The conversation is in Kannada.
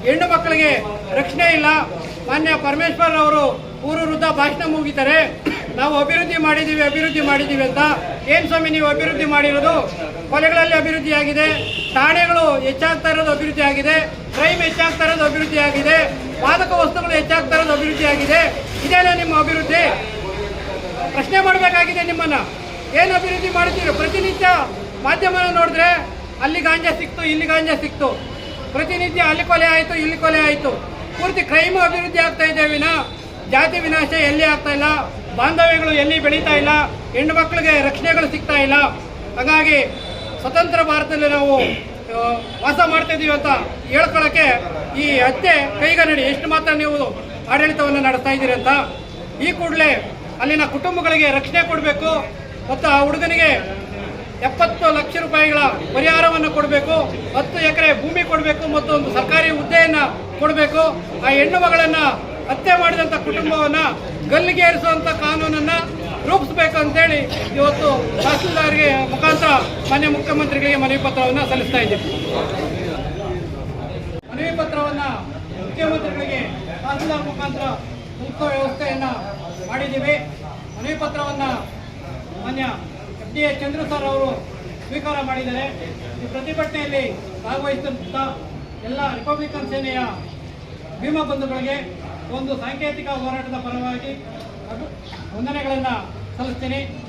ಹೆಣ್ಣು ಮಕ್ಕಳಿಗೆ ರಕ್ಷಣೆ ಇಲ್ಲ. ಮಾನ್ಯ ಪರಮೇಶ್ವರ್ ಅವರು ವಿರುದ್ಧ ಭಾಷಣ ಮುಗಿತಾರೆ. ನಾವು ಅಭಿವೃದ್ಧಿ ಮಾಡಿದ್ದೀವಿ ಅಂತ. ಏನು ಸ್ವಾಮಿ ನೀವು ಅಭಿವೃದ್ಧಿ ಮಾಡಿರೋದು? ಕೊಲೆಗಳಲ್ಲಿ ಅಭಿವೃದ್ಧಿ ಆಗಿದೆ, ಠಾಣೆಗಳು ಹೆಚ್ಚಾಗ್ತಾ ಇರೋದು ಅಭಿವೃದ್ಧಿ ಆಗಿದೆ, ಕ್ರೈಮ್ ಹೆಚ್ಚಾಗ್ತಾ ಇರೋದು ಅಭಿವೃದ್ಧಿ ಆಗಿದೆ, ಮಾದಕ ವಸ್ತುಗಳು ಹೆಚ್ಚಾಗ್ತಾ ಇರೋದು ಅಭಿವೃದ್ಧಿ ಆಗಿದೆ. ಇದೇನಾ ನಿಮ್ಮ ಅಭಿವೃದ್ಧಿ? ಪ್ರಶ್ನೆ ಮಾಡಬೇಕಾಗಿದೆ ನಿಮ್ಮನ್ನ. ಏನು ಅಭಿವೃದ್ಧಿ ಮಾಡ್ತೀರಿ? ಪ್ರತಿನಿತ್ಯ ಮಾಧ್ಯಮ ನೋಡಿದ್ರೆ ಅಲ್ಲಿ ಗಾಂಜಾ ಸಿಕ್ತು, ಇಲ್ಲಿ ಗಾಂಜಾ ಸಿಕ್ತು, ಪ್ರತಿನಿತ್ಯ ಅಲ್ಲಿ ಕೊಲೆ ಆಯಿತು, ಇಲ್ಲಿ ಕೊಲೆ ಆಯಿತು. ಪೂರ್ತಿ ಕ್ರೈಮ್ ಅಭಿವೃದ್ಧಿ ಆಗ್ತಾ ಇದೆ ವಿನ ಜಾತಿ ವಿನಾಶ ಎಲ್ಲಿ ಆಗ್ತಾ ಇಲ್ಲ, ಬಾಂಧವ್ಯಗಳು ಎಲ್ಲಿ ಬೆಳೀತಾ ಇಲ್ಲ, ಹೆಣ್ಣು ಮಕ್ಕಳಿಗೆ ರಕ್ಷಣೆಗಳು ಸಿಗ್ತಾ ಇಲ್ಲ. ಹಾಗಾಗಿ ಸ್ವತಂತ್ರ ಭಾರತದಲ್ಲಿ ನಾವು ವಾಸ ಮಾಡ್ತಾ ಇದೀವಿ ಅಂತ ಹೇಳ್ಕೊಳ್ಳೋಕ್ಕೆ ಈ ಹತ್ಯೆ ಕೈಗನ್ನಡಿ. ಎಷ್ಟು ಮಾತ್ರ ನೀವು ಆಡಳಿತವನ್ನು ನಡೆಸ್ತಾ ಇದ್ದೀರಿ ಅಂತ. ಈ ಕೂಡಲೇ ಅಲ್ಲಿನ ಕುಟುಂಬಗಳಿಗೆ ರಕ್ಷಣೆ ಕೊಡಬೇಕು ಮತ್ತು ಆ ಹುಡುಗನಿಗೆ 70 ಲಕ್ಷ ರೂಪಾಯಿಗಳ ಪರಿಹಾರವನ್ನು ಕೊಡಬೇಕು, 10 ಎಕರೆ ಭೂಮಿ ಕೊಡಬೇಕು ಮತ್ತು ಒಂದು ಸರ್ಕಾರಿ ಹುದ್ದೆಯನ್ನು ಕೊಡಬೇಕು. ಆ ಹೆಣ್ಣು ಮಗಳನ್ನು ಹತ್ಯೆ ಮಾಡಿದಂಥ ಕುಟುಂಬವನ್ನು ಗಲ್ಲಿಗೇರಿಸುವಂಥ ಕಾನೂನನ್ನು ರೂಪಿಸಬೇಕು ಅಂತೇಳಿ ಇವತ್ತು ತಹಸೀಲ್ದಾರ್ಗೆ ಮುಖಾಂತರ ಮಾನ್ಯ ಮುಖ್ಯಮಂತ್ರಿಗಳಿಗೆ ಮನವಿ ಪತ್ರವನ್ನು ಸಲ್ಲಿಸ್ತಾ ಇದ್ದೀವಿ. ಮನವಿ ಪತ್ರವನ್ನು ಮುಖ್ಯಮಂತ್ರಿಗಳಿಗೆ ತಹಸೀಲ್ದಾರ್ ಮುಖಾಂತರ ಸೂಕ್ತ ವ್ಯವಸ್ಥೆಯನ್ನು ಮಾಡಿದ್ದೀವಿ. ಮನವಿ ಪತ್ರವನ್ನು ಮಾನ್ಯ FDA ಚಂದ್ರ ಸರ್ ಅವರು ಸ್ವೀಕಾರ ಮಾಡಿದ್ದಾರೆ. ಈ ಪ್ರತಿಭಟನೆಯಲ್ಲಿ ಭಾಗವಹಿಸಿದಂಥ ಎಲ್ಲ ರಿಪಬ್ಲಿಕನ್ ಸೇನೆಯ ಭೀಮಾ ಬಂಧುಗಳಿಗೆ ಒಂದು ಸಾಂಕೇತಿಕ ಹೋರಾಟದ ಪರವಾಗಿ ವಂದನೆಗಳನ್ನು ಸಲ್ಲಿಸ್ತೀನಿ.